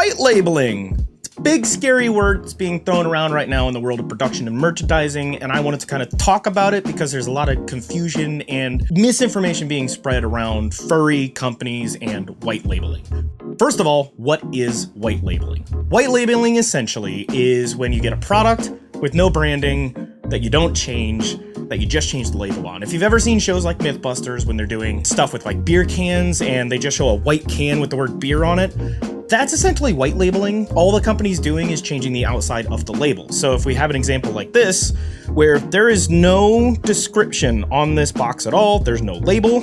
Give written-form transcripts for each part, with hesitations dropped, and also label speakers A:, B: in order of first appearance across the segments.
A: white labeling. It's a big scary word that's being thrown around right now in the world of production and merchandising, and I wanted to kind of talk about it because there's a lot of confusion and misinformation being spread around furry companies and white labeling. First of all, what is white labeling? White labeling essentially is when you get a product with no branding that you don't change, that you just change the label on. If you've ever seen shows like Mythbusters when they're doing stuff with like beer cans and they just show a white can with the word beer on it, that's essentially white labeling. All the company's doing is changing the outside of the label. So if we have an example like this, where there is no description on this box at all, there's no label,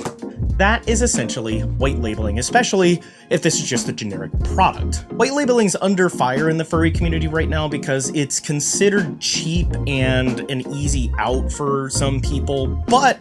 A: that is essentially white labeling, especially if this is just a generic product. White labeling's under fire in the furry community right now because it's considered cheap and an easy out for some people, but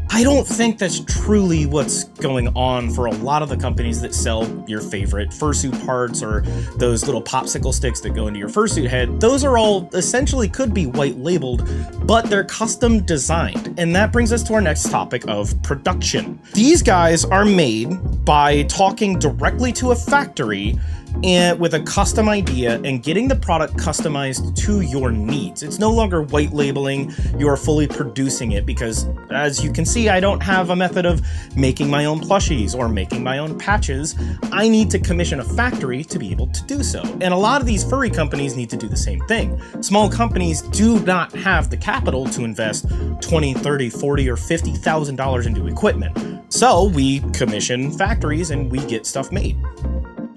A: I don't think that's truly what's going on for a lot of the companies that sell your favorite fursuit parts or those little popsicle sticks that go into your fursuit head. Those are all essentially could be white labeled, but they're custom designed. And that brings us to our next topic of production. These guys are made by talking directly to a factory and with a custom idea and getting the product customized to your needs. It's no longer white labeling, you are fully producing it because, as you can see, I don't have a method of making my own plushies or making my own patches. I need to commission a factory to be able to do so. And a lot of these furry companies need to do the same thing. Small companies do not have the capital to invest $20, $30, $40, or $50,000 into equipment. So we commission factories and we get stuff made.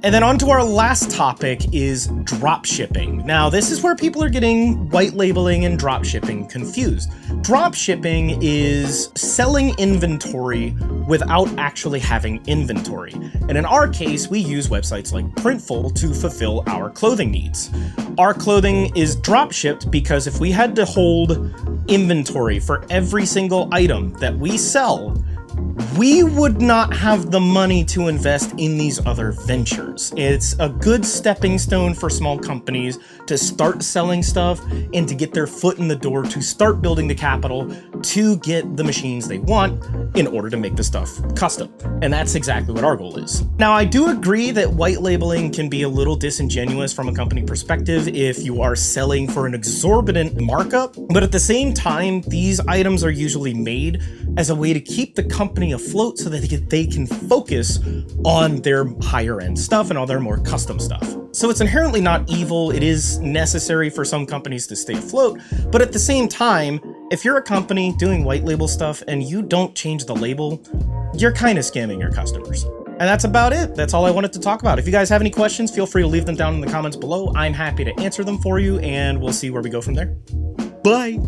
A: And then on to our last topic is drop shipping. Now, this is where people are getting white labeling and drop shipping confused. Drop shipping is selling inventory without actually having inventory. And in our case, we use websites like Printful to fulfill our clothing needs. Our clothing is drop shipped because if we had to hold inventory for every single item that we sell, we would not have the money to invest in these other ventures. It's a good stepping stone for small companies to start selling stuff and to get their foot in the door to start building the capital to get the machines they want in order to make the stuff custom. And that's exactly what our goal is. Now, I do agree that white labeling can be a little disingenuous from a company perspective if you are selling for an exorbitant markup, but at the same time, these items are usually made as a way to keep the company afloat so that they can focus on their higher end stuff and all their more custom stuff. So it's inherently not evil. It is necessary for some companies to stay afloat, but at the same time, if you're a company doing white label stuff and you don't change the label, you're kind of scamming your customers. And that's about it. That's all I wanted to talk about. If you guys have any questions, feel free to leave them down in the comments below. I'm happy to answer them for you, and we'll see where we go from there. Bye.